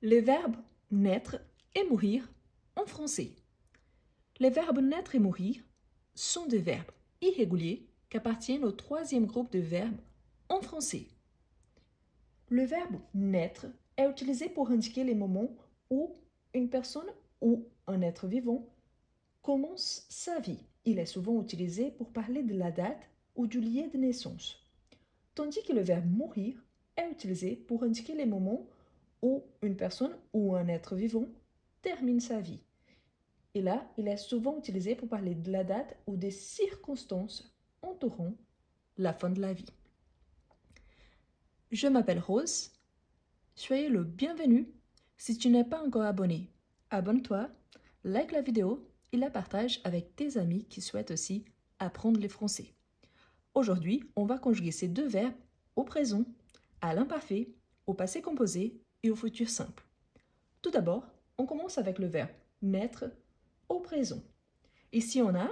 Les verbes naître et mourir en français. Les verbes naître et mourir sont des verbes irréguliers qui appartiennent au troisième groupe de verbes en français. Le verbe naître est utilisé pour indiquer les moments où une personne ou un être vivant commence sa vie. Il est souvent utilisé pour parler de la date ou du lieu de naissance. Tandis que le verbe mourir est utilisé pour indiquer les moments où une personne ou un être vivant termine sa vie. Et là, il est souvent utilisé pour parler de la date ou des circonstances entourant la fin de la vie. Je m'appelle Rose. Soyez le bienvenu. Si tu n'es pas encore abonné, abonne-toi, like la vidéo et la partage avec tes amis qui souhaitent aussi apprendre le français. Aujourd'hui, on va conjuguer ces deux verbes au présent, à l'imparfait, au passé composé et au futur simple. Tout d'abord, on commence avec le verbe naître au présent. Ici, on a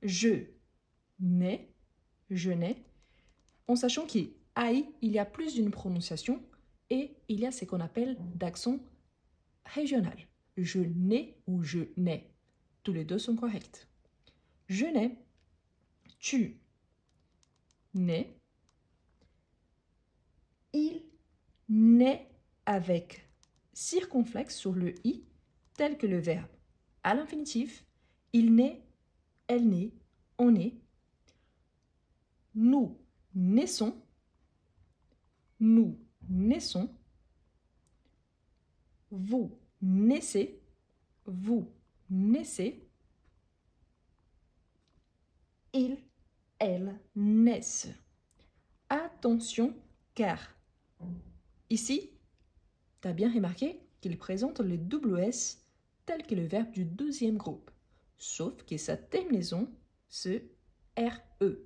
je nais, en sachant qu'il y a plus d'une prononciation et il y a ce qu'on appelle d'accent régional. Je nais ou je nais. Tous les deux sont corrects. Je nais, tu nais, il naît avec circonflexe sur le i, tel que le verbe à l'infinitif, il naît, elle naît, on naît. Nous naissons, nous naissons. Vous naissez, vous naissez. Ils, elles naissent. Attention, car ici, tu as bien remarqué qu'il présente le double S tel que le verbe du deuxième groupe, sauf que sa terminaison, c'est RE.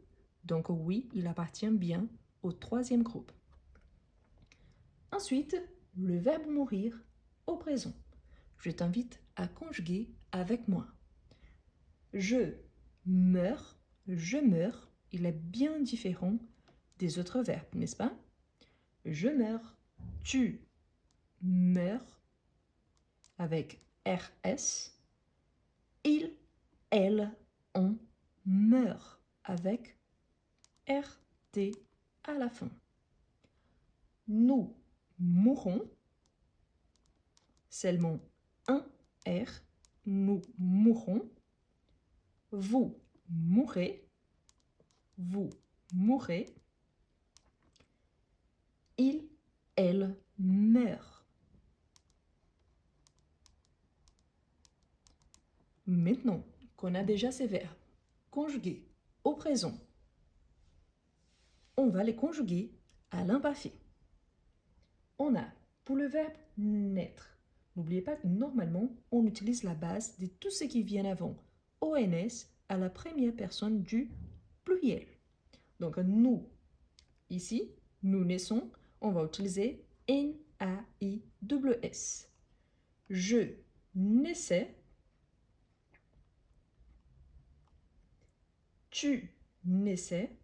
Donc oui, il appartient bien au troisième groupe. Ensuite, le verbe mourir au présent. Je t'invite à conjuguer avec moi. Je meurs, il est bien différent des autres verbes, n'est-ce pas? Je meurs, tu meurs, avec RS. Il, elle, on meurt, avec RT à la fin. Nous mourrons, seulement un R, nous mourrons. Vous mourrez, vous mourrez. Il, elle meurt. Maintenant qu'on a déjà ces verbes conjugués au présent, on va les conjuguer à l'imparfait. On a, pour le verbe naître, n'oubliez pas que normalement, on utilise la base de tout ce qui vient avant, ONS, à la première personne du pluriel. Donc nous, ici, nous naissons, on va utiliser NAISS. Je naissais, tu naissais,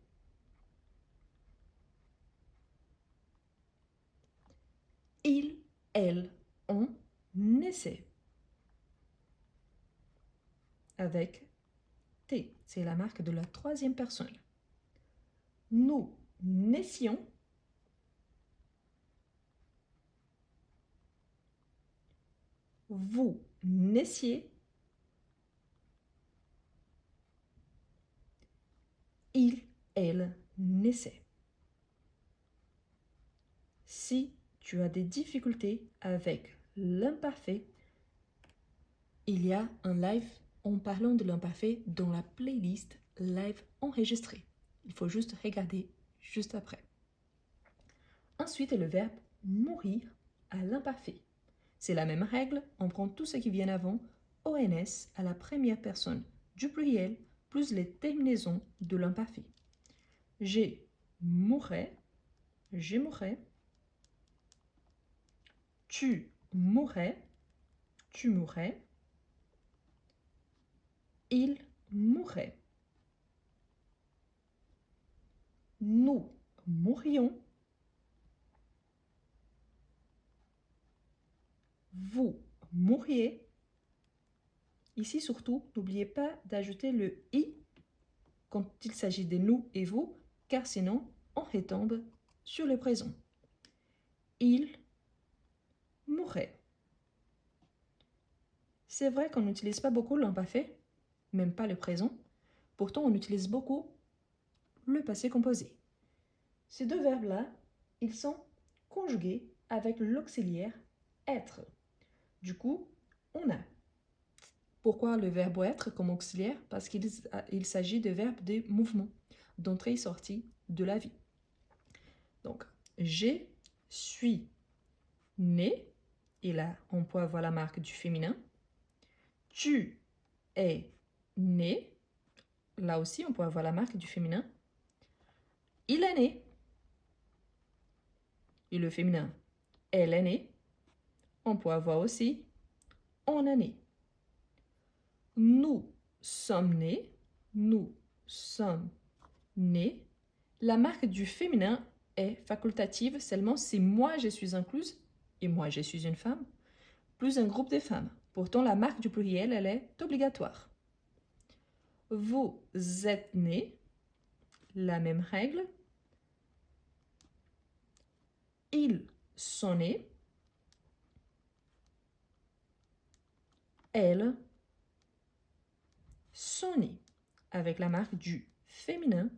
il, elle, on naissait. Avec T, c'est la marque de la troisième personne. Nous naissions, vous naissiez, il, elle naissait. Si tu as des difficultés avec l'imparfait, il y a un live en parlant de l'imparfait dans la playlist live enregistrée. Il faut juste regarder juste après. Ensuite, le verbe mourir à l'imparfait. C'est la même règle, on prend tout ce qui vient avant, ONS à la première personne du pluriel, plus les terminaisons de l'imparfait. J'ai mourrais, j'ai mourrais. Tu mourrais, tu mourrais. Il mourrait. Nous mourrions. vous mourriez. Ici, surtout, n'oubliez pas d'ajouter le « i » quand il s'agit de nous et vous, car sinon, on retombe sur le présent. Il mourrait. C'est vrai qu'on n'utilise pas beaucoup l'imparfait, même pas le présent. Pourtant, on utilise beaucoup le passé composé. Ces deux verbes-là, ils sont conjugués avec l'auxiliaire être. Du coup, on a. Pourquoi le verbe être comme auxiliaire? Parce qu'il s'agit de verbes de mouvement, d'entrée et sortie de la vie. Donc, je suis né, et là, on peut avoir la marque du féminin. Tu es né, là aussi, on peut avoir la marque du féminin. Il est né, et le féminin, elle est née. On peut avoir aussi on est né. Nous sommes nés. Nous sommes nés. La marque du féminin est facultative seulement si moi je suis incluse, et moi je suis une femme, plus un groupe de femmes. Pourtant, la marque du pluriel, elle est obligatoire. Vous êtes nés. La même règle. Ils sont nés. Elles sont nées. Avec la marque du féminin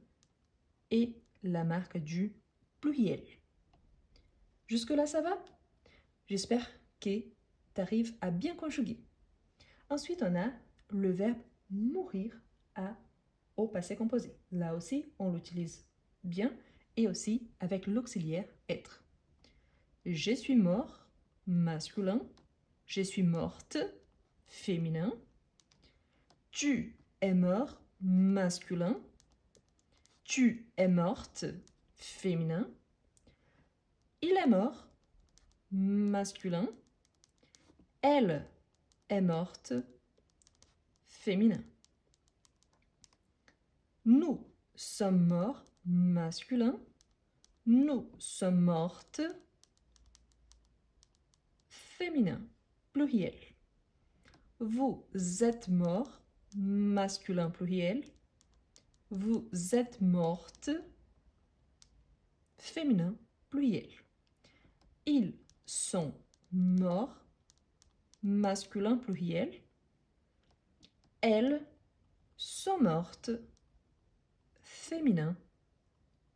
et la marque du pluriel. Jusque-là, ça va? J'espère que tu arrives à bien conjuguer. Ensuite, on a le verbe mourir au passé composé. Là aussi, on l'utilise bien et aussi avec l'auxiliaire être. Je suis mort, masculin. Je suis morte, féminin. Tu es mort, masculin. Tu es morte, féminin. Il est mort, masculin. Elle est morte, féminin. Nous sommes morts, masculin. Nous sommes mortes, féminin, pluriel. Vous êtes mort, masculin, pluriel. Vous êtes morte, féminin, pluriel. Ils sont morts, masculin, pluriel. Elles sont mortes, féminin,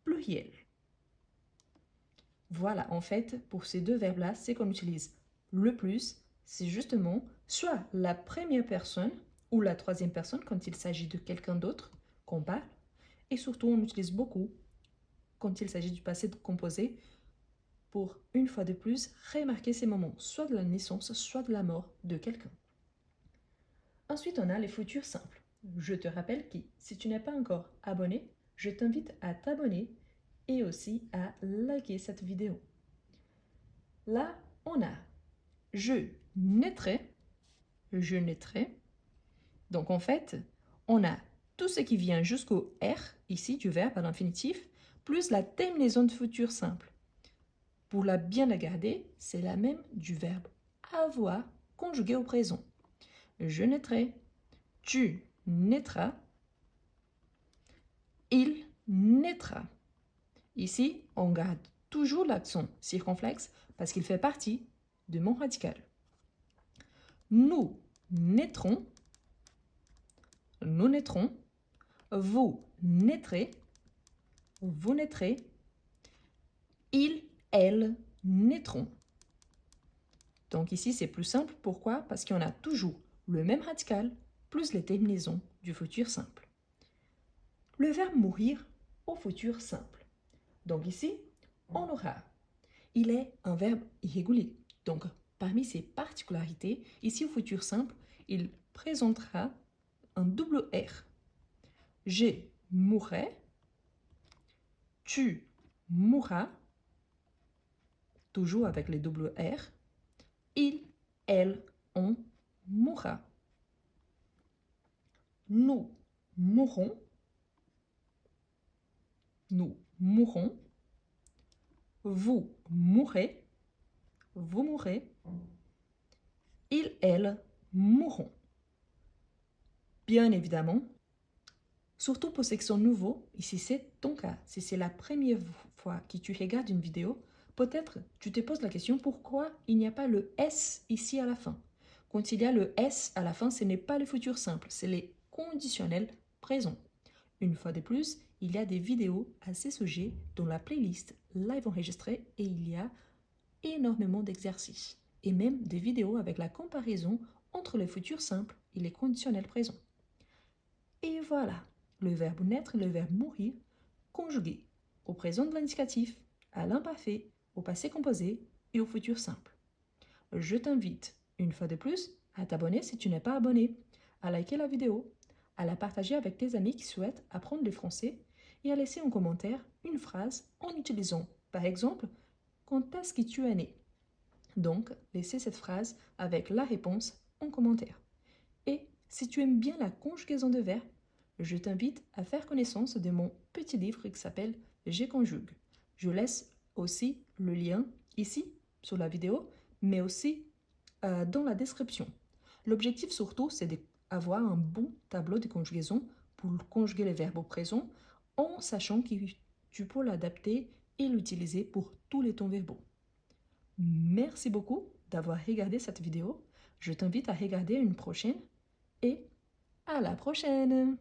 pluriel. Voilà, en fait, pour ces deux verbes-là, c'est qu'on utilise le plus, c'est justement soit la première personne ou la troisième personne quand il s'agit de quelqu'un d'autre qu'on parle, et surtout on utilise beaucoup quand il s'agit du passé composé pour, une fois de plus, remarquer ces moments, soit de la naissance, soit de la mort de quelqu'un. Ensuite, on a les futurs simples. Je te rappelle que si tu n'es pas encore abonné, je t'invite à t'abonner et aussi à liker cette vidéo. Là, on a je naîtrai, je naîtrai. Donc en fait, on a tout ce qui vient jusqu'au R, ici, du verbe à l'infinitif, plus la terminaison de futur simple. Pour la bien la garder, c'est la même du verbe avoir conjugué au présent. Je naîtrai, tu naîtras, il naîtra. Ici, on garde toujours l'accent circonflexe parce qu'il fait partie de mon radical. Nous naîtrons, nous naîtrons, vous naîtrez, vous naîtrez, ils, elles naîtront. Donc ici, c'est plus simple. Pourquoi? Parce qu'on a toujours le même radical plus les terminaisons du futur simple. Le verbe mourir au futur simple. Donc ici, on aura, il est un verbe irrégulier. Donc, parmi ses particularités, ici au futur simple, il présentera un double R. Je mourrai, tu mourras, toujours avec les doubles R. Il, elle, on mourra. Nous mourrons, nous mourrons. Vous mourrez, vous mourrez. ils, elles mourront. Bien évidemment, surtout pour ceux qui sont nouveaux, et si c'est ton cas, si c'est la première fois que tu regardes une vidéo, peut-être tu te poses la question pourquoi il n'y a pas le S ici à la fin. Quand il y a le S à la fin, ce n'est pas le futur simple, c'est les conditionnels présents. Une fois de plus, il y a des vidéos à ces sujets dans la playlist live enregistrée et il y a énormément d'exercices et même des vidéos avec la comparaison entre le futur simple et les conditionnels présents. Et voilà, le verbe naître et le verbe mourir conjugués au présent de l'indicatif, à l'imparfait, au passé composé et au futur simple. Je t'invite, une fois de plus, à t'abonner si tu n'es pas abonné, à liker la vidéo, à la partager avec tes amis qui souhaitent apprendre le français et à laisser en commentaire une phrase en utilisant, par exemple, quand est-ce que tu es né. Donc, laissez cette phrase avec la réponse en commentaire. Et si tu aimes bien la conjugaison de verbes, je t'invite à faire connaissance de mon petit livre qui s'appelle Je conjugue. Je laisse aussi le lien ici sur la vidéo, mais aussi dans la description. L'objectif surtout, c'est d'avoir un bon tableau de conjugaison pour conjuguer les verbes au présent en sachant que tu peux l'adapter et l'utiliser pour tous les temps verbaux. Merci beaucoup d'avoir regardé cette vidéo. Je t'invite à regarder une prochaine et à la prochaine!